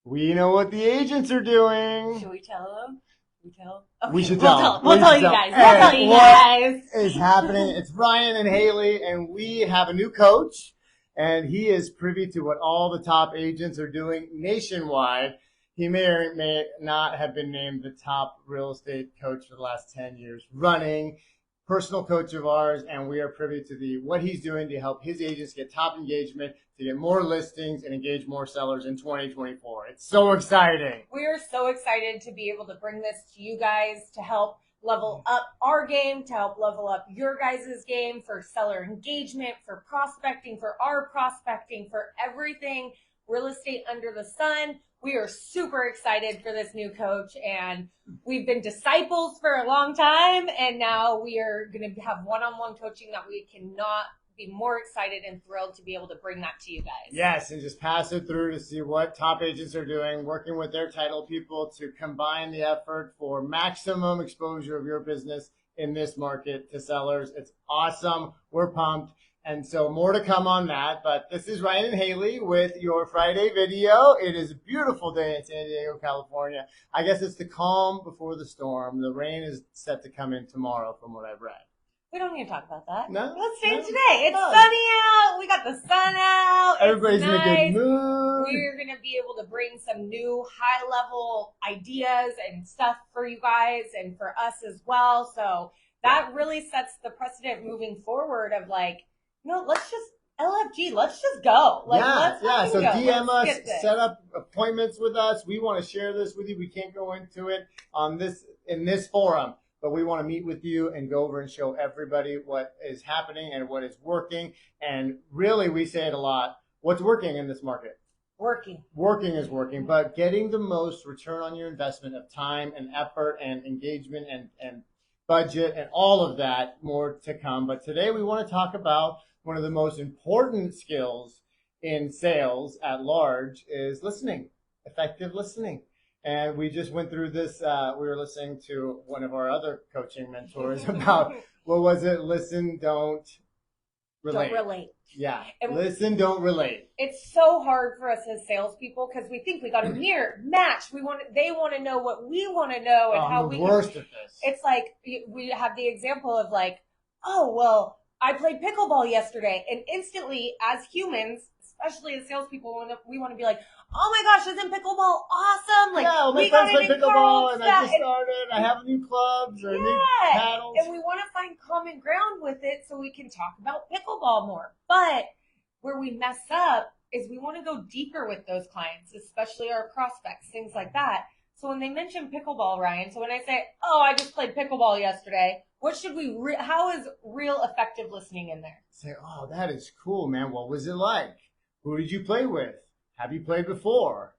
We know what the agents are doing. Should we tell them? Should we tell? Okay, We should tell them. We'll tell you guys. Hey, We'll tell you guys. What is happening? It's Ryan and Haley, and we have a new coach, and he is privy to what all the top agents are doing nationwide. He may or may not have been named the top real estate coach for the last 10 years running, personal coach of ours, and we are privy to what he's doing to help his agents get top engagement, to get more listings and engage more sellers in 2024. It's so exciting. We are so excited to be able to bring this to you guys to help level up our game, to help level up your guys' game for seller engagement, for prospecting, for our prospecting, for everything real estate under the sun. We are super excited for this new coach, and we've been disciples for a long time, and now we are going to have one-on-one coaching that we cannot be more excited and thrilled to be able to bring that to you guys. Yes, and just pass it through to see what top agents are doing, working with their title people to combine the effort for maximum exposure of your business in this market to sellers. It's awesome. We're pumped. And so more to come on that. But this is Ryan and Haley with your Friday video. It is a beautiful day in San Diego, California. I guess it's the calm before the storm. The rain is set to come in tomorrow from what I've read. We don't need to talk about that. No? Let's stay today. It's sunny out. We got the sun out. Everybody's it's in nice. a good mood. We're going to be able to bring some new high-level ideas and stuff for you guys and for us as well. So that really sets the precedent moving forward of like, no, let's just LFG. Let's just go. Let's So go. DM let's us, set up appointments with us. We want to share this with you. We can't go into it in this forum, but we want to meet with you and go over and show everybody what is happening and what is working. And really, we say it a lot. What's working in this market? Working is working, but getting the most return on your investment of time and effort and engagement and budget and all of that, more to come. But today we want to talk about one of the most important skills in sales at large is listening, effective listening. And we just went through this. We were listening to one of our other coaching mentors about, what was it? Listen, don't relate. Don't relate. Yeah. And listen, don't relate. It's so hard for us as salespeople because we think we got to match. They want to know what we want to know and how we. I'm the worst at this. It's like we have the example of like, oh well, I played pickleball yesterday, and instantly, as humans, especially as salespeople, we want to be like, oh my gosh, isn't pickleball awesome? Like, yeah, my friends play pickleball, and I just started. I have new clubs or new paddles. And we want to find common ground with it so we can talk about pickleball more. But where we mess up is we want to go deeper with those clients, especially our prospects, things like that. So when they mention pickleball, Ryan, so when I say, oh, I just played pickleball yesterday, what should we, how is real effective listening in there? Say, oh, that is cool, man. What was it like? Who did you play with? Have you played before?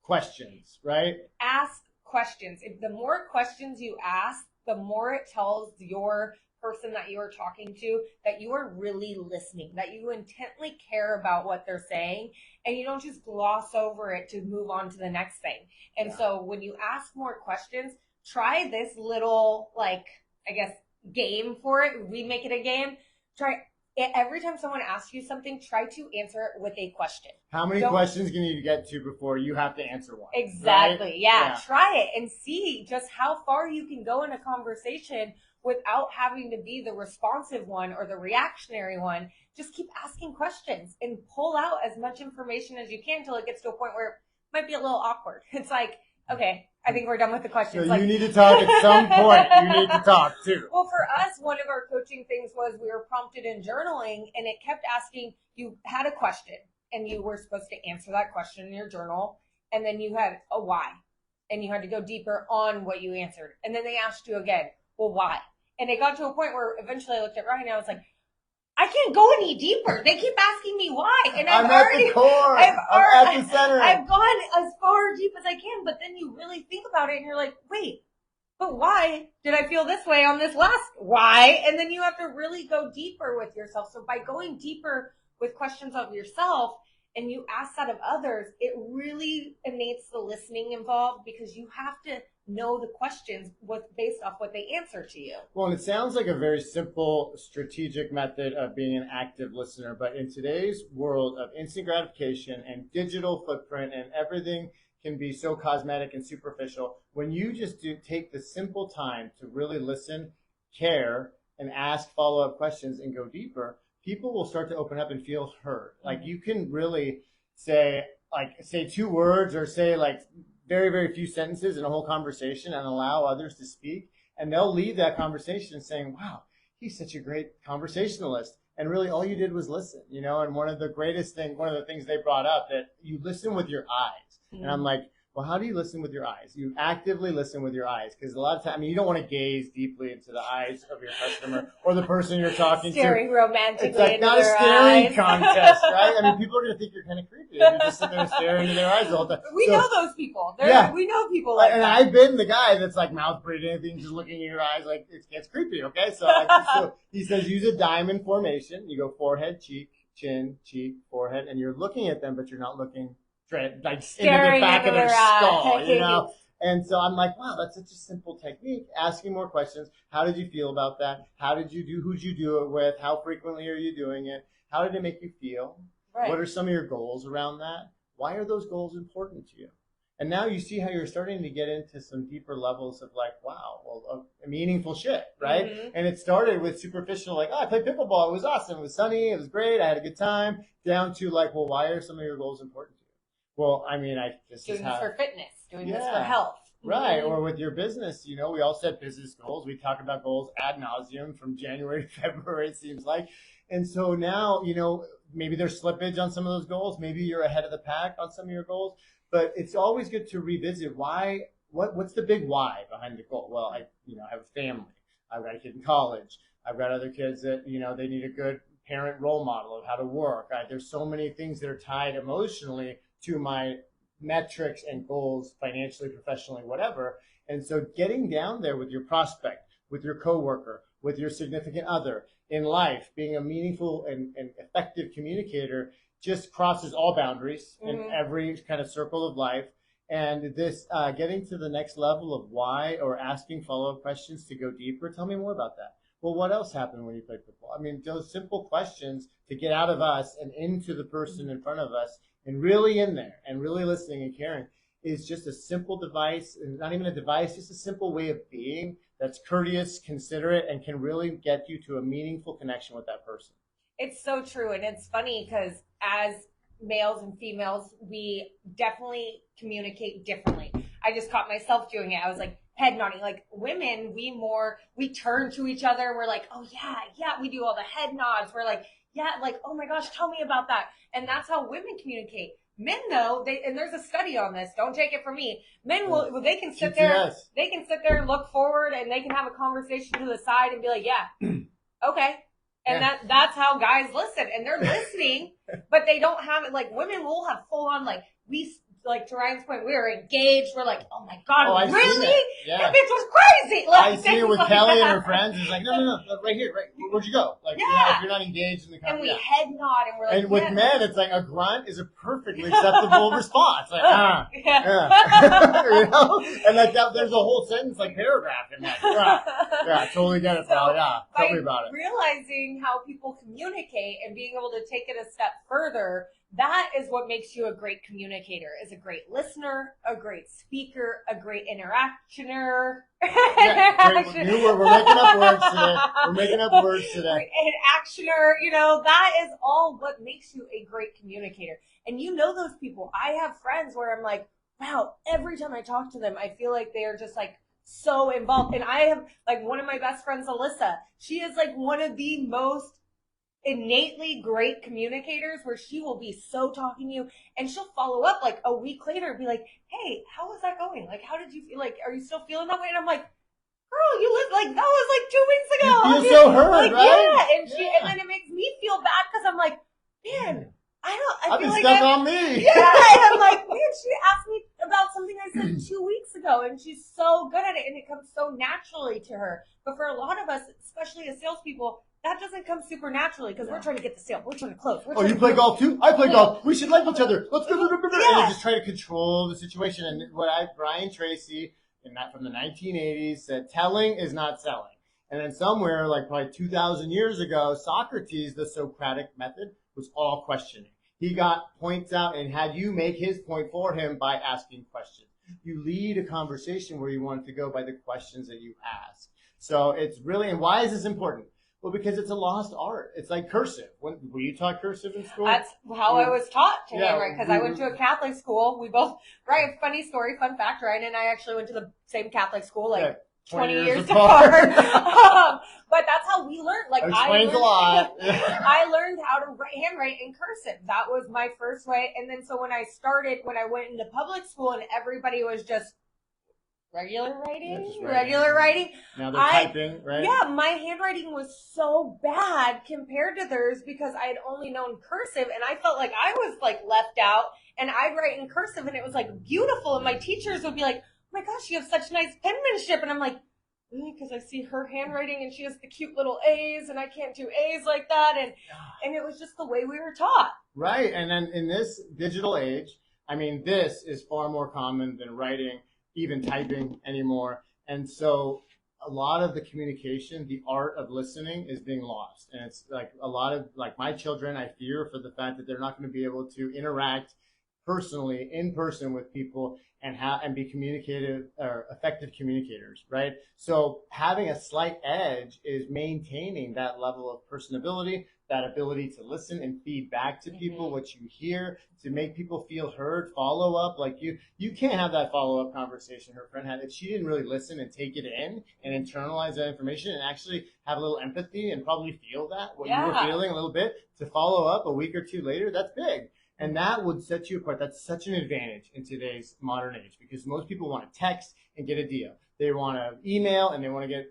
Questions, right? Ask questions. If the more questions you ask, the more it tells your person that you are talking to that you are really listening, that you intently care about what they're saying, and you don't just gloss over it to move on to the next thing. And so when you ask more questions, try this little, like, I guess, game for it. We make it a game. Try every time someone asks you something, try to answer it with a question. How many questions can you get to before you have to answer one? Exactly. Right? Yeah. Try it and see just how far you can go in a conversation without having to be the responsive one or the reactionary one. Just keep asking questions and pull out as much information as you can until it gets to a point where it might be a little awkward. It's like, okay, I think we're done with the questions. So you need to talk at some point. You need to talk too. Well, for us, one of our coaching things was we were prompted in journaling, and it kept asking, you had a question and you were supposed to answer that question in your journal. And then you had a why, and you had to go deeper on what you answered. And then they asked you again, well, why? And it got to a point where eventually I looked at Ryan and I was like, I can't go any deeper. They keep asking me why. And I'm at the core. I'm at the center. I've gone as far deep as I can. But then you really think about it and you're like, wait, but why did I feel this way on this last why? And then you have to really go deeper with yourself. So by going deeper with questions of yourself and you ask that of others, it really innates the listening involved because you have to know the questions based off what they answer to you. Well, and it sounds like a very simple strategic method of being an active listener, but in today's world of instant gratification and digital footprint and everything can be so cosmetic and superficial. When you just take the simple time to really listen, care, and ask follow-up questions and go deeper, people will start to open up and feel heard. Like you can really say 2 words or say like very, very few sentences in a whole conversation and allow others to speak. And they'll leave that conversation saying, wow, he's such a great conversationalist. And really all you did was listen, and one of the things they brought up, that you listen with your eyes. And I'm like, well, how do you listen with your eyes? You actively listen with your eyes, because a lot of times, you don't want to gaze deeply into the eyes of your customer or the person you're talking Staring to. romantically It's like into not a their staring eyes. contest, right? People are going to think you're kind of creepy if you're just sitting there staring into their eyes the whole time. We know those people. We know people like and that. I've been the guy that's like mouth breathing, anything, just looking in your eyes, like it gets creepy. Okay, so he says use a diamond formation. You go forehead, cheek, chin, cheek, forehead, and you're looking at them, but you're not looking like into the back of their skull, And so I'm like, wow, that's such a simple technique. Asking more questions. How did you feel about that? How did you do? Who'd you do it with? How frequently are you doing it? How did it make you feel? Right. What are some of your goals around that? Why are those goals important to you? And now you see how you're starting to get into some deeper levels of like, wow, well, meaningful shit, right? Mm-hmm. And it started with superficial, like, oh, I played pickleball. It was awesome. It was sunny. It was great. I had a good time. Down to like, well, why are some of your goals important to you? Well, doing this for fitness, doing this for health. Right. Mm-hmm. Or with your business, we all set business goals. We talk about goals ad nauseum from January to February, it seems like. And so now, maybe there's slippage on some of those goals. Maybe you're ahead of the pack on some of your goals. But it's always good to revisit what's the big why behind the goal? Well, I have a family. I've got a kid in college. I've got other kids that, they need a good parent role model of how to work. There's so many things that are tied emotionally to my metrics and goals, financially, professionally, whatever. And so getting down there with your prospect, with your coworker, with your significant other in life, being a meaningful and effective communicator just crosses all boundaries in every kind of circle of life. And this getting to the next level of why, or asking follow-up questions to go deeper. Tell me more about that. Well, what else happened when you played football? Those simple questions to get out of us and into the person in front of us, and really in there and really listening and caring, is just a simple device, and not even a device, just a simple way of being that's courteous, considerate, and can really get you to a meaningful connection with that person. It's so true. And it's funny because as males and females, we definitely communicate differently. I just caught myself doing it. I was like head nodding. Like women, we turn to each other. We're like, oh yeah. We do all the head nods. We're like, yeah, like, oh my gosh, tell me about that. And that's how women communicate. Men though, and there's a study on this, don't take it from me. Men they can sit there and look forward, and they can have a conversation to the side and be like, yeah, okay. And that's how guys listen, and they're listening, but they don't have it. Like women will have full on, like to Ryan's point, we are engaged. We're like, oh my God, really? That bitch was crazy. I see it with Kelly and her friends. It's like, no, right here, right. Where'd you go? Like, if you're not engaged in the conversation. And we head nod, and we're like, and with men, it's like a grunt is a perfectly acceptable response. Like, and like that, there's a whole sentence, like paragraph in that. Yeah, totally get it, pal. Yeah, tell me about it. Realizing how people communicate and being able to take it a step further, that is what makes you a great communicator, is a great listener, a great speaker, a great interactioner. We're making up words today. An actioner, that is all what makes you a great communicator. And those people. I have friends where I'm like, wow, every time I talk to them, I feel like they are just like so involved. And I have like one of my best friends, Alyssa. She is like one of the most innately great communicators, where she will be so talking to you, and she'll follow up like a week later and be like, hey, how was that going? Like, how did you feel? Like, are you still feeling that way? And I'm like, girl, you live like, that was like 2 weeks ago. You feel so hurt, right? Yeah. And then it makes me feel bad because I'm like, man, I feel like stuck on me. Yeah. And I'm like, man, she asked me about something I said 2 weeks ago, and she's so good at it, and it comes so naturally to her. But for a lot of us, especially as salespeople, that doesn't come super naturally because we're trying to get the sale. We're trying to close. You play golf too? I play golf. We should like each other. Let's go. And you just try to control the situation. And Brian Tracy, from the 1980s, said, telling is not selling. And then somewhere, like probably 2,000 years ago, Socrates, the Socratic method, was all questioning. He got points out and had you make his point for him by asking questions. You lead a conversation where you want it to go by the questions that you ask. So it's really, and why is this important? Well, because it's a lost art. It's like cursive. Were you taught cursive in school? That's how I was taught to handwrite, because I went to we- a Catholic school. We both, right, funny story, fun fact, Ryan and I actually went to the same Catholic school, like 20 years apart. But that's how we learned. Like, explains a lot. I learned how to handwrite in cursive. That was my first way. And then so when I went into public school and everybody was just regular writing. Now they're typing, right? Yeah, my handwriting was so bad compared to theirs because I had only known cursive, and I felt like I was like left out. And I'd write in cursive, and it was like beautiful. And my teachers would be like, "Oh my gosh, you have such nice penmanship," and I'm like, really? Because I see her handwriting, and she has the cute little A's, and I can't do A's like that. And it was just the way we were taught. Right, and then in this digital age, I mean, this is far more common than writing, even typing anymore. And so a lot of the communication, the art of listening is being lost. And it's like a lot of, like my children, I fear for the fact that they're not going to be able to interact personally, in person with people and be communicative or effective communicators, right? So having a slight edge is maintaining that level of personability, that ability to listen and feed back to people what you hear, to make people feel heard, follow up. Like you can't have that follow up conversation her friend had if she didn't really listen and take it in and internalize that information and actually have a little empathy and probably feel that, what you were feeling a little bit, to follow up a week or two later. That's big. And that would set you apart. That's such an advantage in today's modern age because most people want to text and get a deal. They want to email and they want to get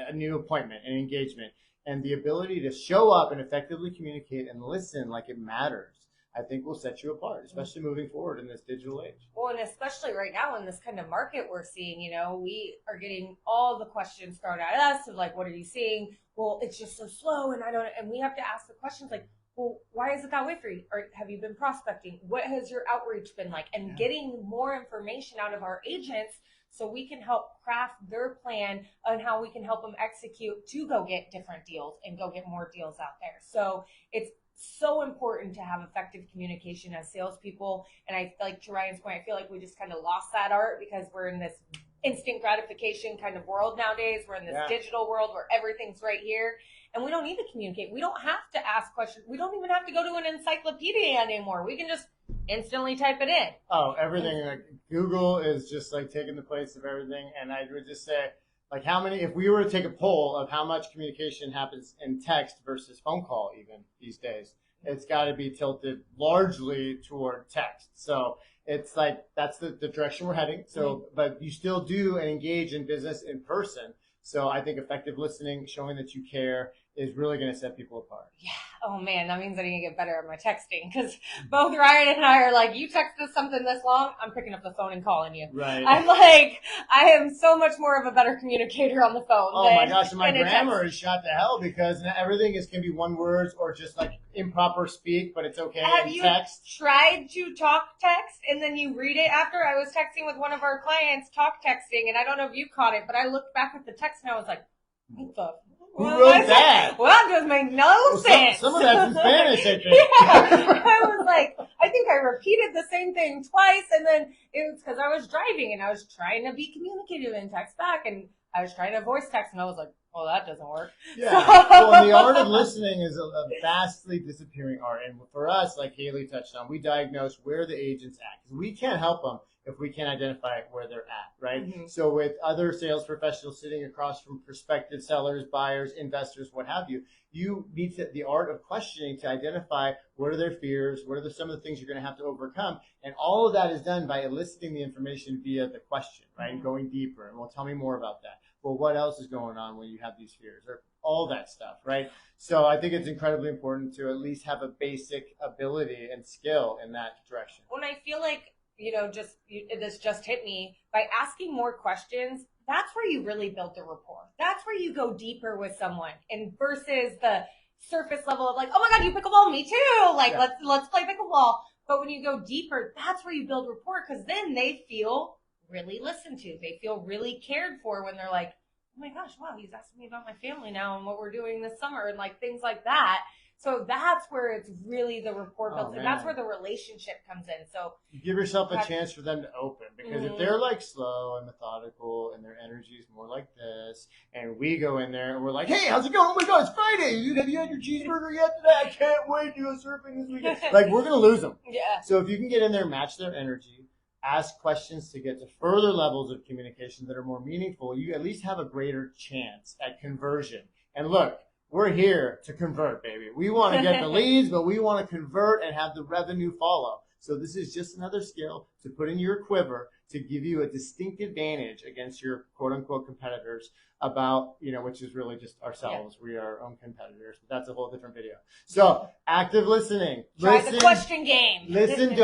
a new appointment and engagement. And the ability to show up and effectively communicate and listen like it matters, I think will set you apart, especially moving forward in this digital age. Well, and especially right now in this kind of market we're seeing, we are getting all the questions thrown at us of like, what are you seeing? Well, it's just so slow and we have to ask the questions like, well, why is it that way for you? Or have you been prospecting? What has your outreach been like? And getting more information out of our agents so we can help craft their plan on how we can help them execute to go get different deals and go get more deals out there. So it's so important to have effective communication as salespeople. And I feel like, to Ryan's point, I feel like we just kind of lost that art because we're in this instant gratification kind of world nowadays. We're in this digital world where everything's right here. And we don't need to communicate. We don't have to ask questions. We don't even have to go to an encyclopedia anymore. We can just instantly type it in. Oh, everything. Like Google is just like taking the place of everything. And I would just say, like, if we were to take a poll of how much communication happens in text versus phone call, even these days, it's got to be tilted largely toward text. So it's like that's the direction we're heading. So, but you still do and engage in business in person. So I think effective listening, showing that you care, is really going to set people apart. Yeah. Oh man, that means I need to get better at my texting because both Ryan and I are like, you text us something this long, I'm picking up the phone and calling you. Right. I'm like, I am so much more of a better communicator on the phone. Oh my gosh, and my grammar is shot to hell because everything can be one words or just like improper speak, but it's okay. Have you tried to talk text and then you read it after? I was texting with one of our clients, talk texting, and I don't know if you caught it, but I looked back at the text and I was like, what the? Who wrote that? Well, that does make no sense. Some of that's in Spanish, I think. Yeah. I was like, I think I repeated the same thing twice, and then it was because I was driving and I was trying to be communicative and text back, and I was trying to voice text, and I was like, well, that doesn't work. Yeah. Well, the art of listening is a vastly disappearing art. And for us, like Haley touched on, we diagnose where the agent's at. Because we can't help them if we can't identify where they're at, right? Mm-hmm. So with other sales professionals sitting across from prospective sellers, buyers, investors, what have you, you need the art of questioning to identify what are their fears, what are some of the things you're going to have to overcome. And all of that is done by eliciting the information via the question, right? And going deeper. And well, tell me more about that. Well, what else is going on when you have these fears, or all that stuff, right? So I think it's incredibly important to at least have a basic ability and skill in that direction. When I feel like, this just hit me, by asking more questions, that's where you really build the rapport. That's where you go deeper with someone, and versus the surface level of like, oh my God, you pickleball, me too. Like, let's play pickleball. But when you go deeper, that's where you build rapport, because then they feel really listened to. They feel really cared for when they're like, oh my gosh, wow, he's asking me about my family now and what we're doing this summer and like things like that. So that's where it's really the rapport builds, and that's man. where the relationship comes in. So You give yourself a Right. chance for them to open, because if Mhm. they're like slow and methodical and their energy is more like this, and we go in there and we're like, hey, how's it going? Oh my God, it's Friday. Dude, have you had your cheeseburger yet today? I can't wait to go surfing this weekend. Like, we're going to lose them. yeah, So if you can get in there, match their energy, ask questions to get to further levels of communication that are more meaningful, you at least have a greater chance at conversion. And look, we're here to convert, baby. We want to get the leads, but we want to convert and have the revenue follow. So this is just another skill to put in your quiver to give you a distinct advantage against your quote unquote competitors about, which is really just ourselves. We are our own competitors, but that's a whole different video. So active listening. try the question game. Listen,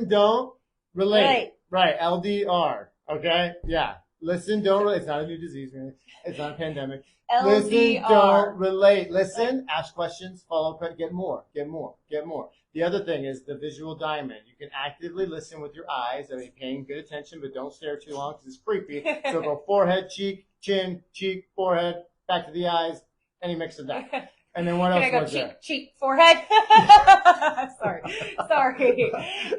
don't relate. Right. LDR. Okay. Yeah. Listen, don't relate. It's not a new disease, man. It's not a pandemic. LDR. Listen, don't relate. Listen, ask questions, follow up, get more. The other thing is the visual diamond. You can actively listen with your eyes. I mean, paying good attention, but don't stare too long because it's creepy. So go forehead, cheek, chin, cheek, forehead, back to the eyes, any mix of that. And then what Can else I go was there? cheek, forehead? Sorry.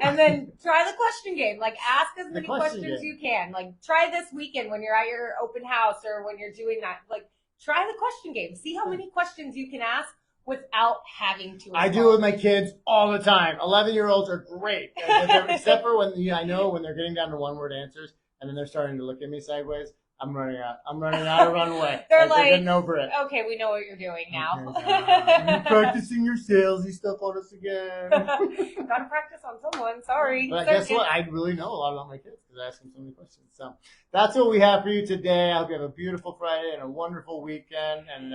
And then try the question game. Like, ask as many question questions game. you can. Like, try this weekend when you're at your open house or when you're doing that. Like, try the question game. See how many questions you can ask without having to. I do it with my kids all the time. 11-year-olds are great, except for when I know when they're getting down to one-word answers and then they're starting to look at me sideways. I'm running out of runway. They're like, getting over it. Okay, we know what you're doing now. Okay, you're practicing your salesy stuff on us again. Gotta practice on someone. Sorry. But guess what? I really know a lot about my kids because I ask them so many questions. So that's what we have for you today. I hope you have a beautiful Friday and a wonderful weekend. And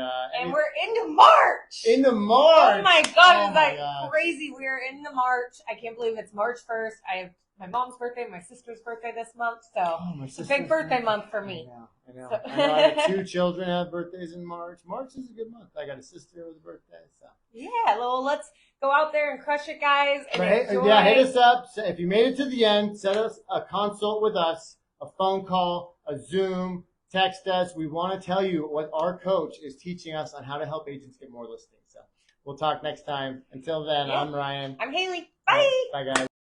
we're into March. Into March. Oh my God! Oh it's my like gosh. crazy. We're into March. I can't believe it's March 1st. I have my mom's birthday, my sister's birthday this month, so it's a big birthday month for me. I know. So- I have 2 children have birthdays in March. March is a good month. I got a sister with a birthday. So. Yeah, well, let's go out there and crush it, guys. And enjoy. Yeah, hit us up. If you made it to the end, set us a consult with us, a phone call, a Zoom, text us. We want to tell you what our coach is teaching us on how to help agents get more listings. So we'll talk next time. Until then, Yeah. I'm Ryan. I'm Haley. Bye. Bye, guys.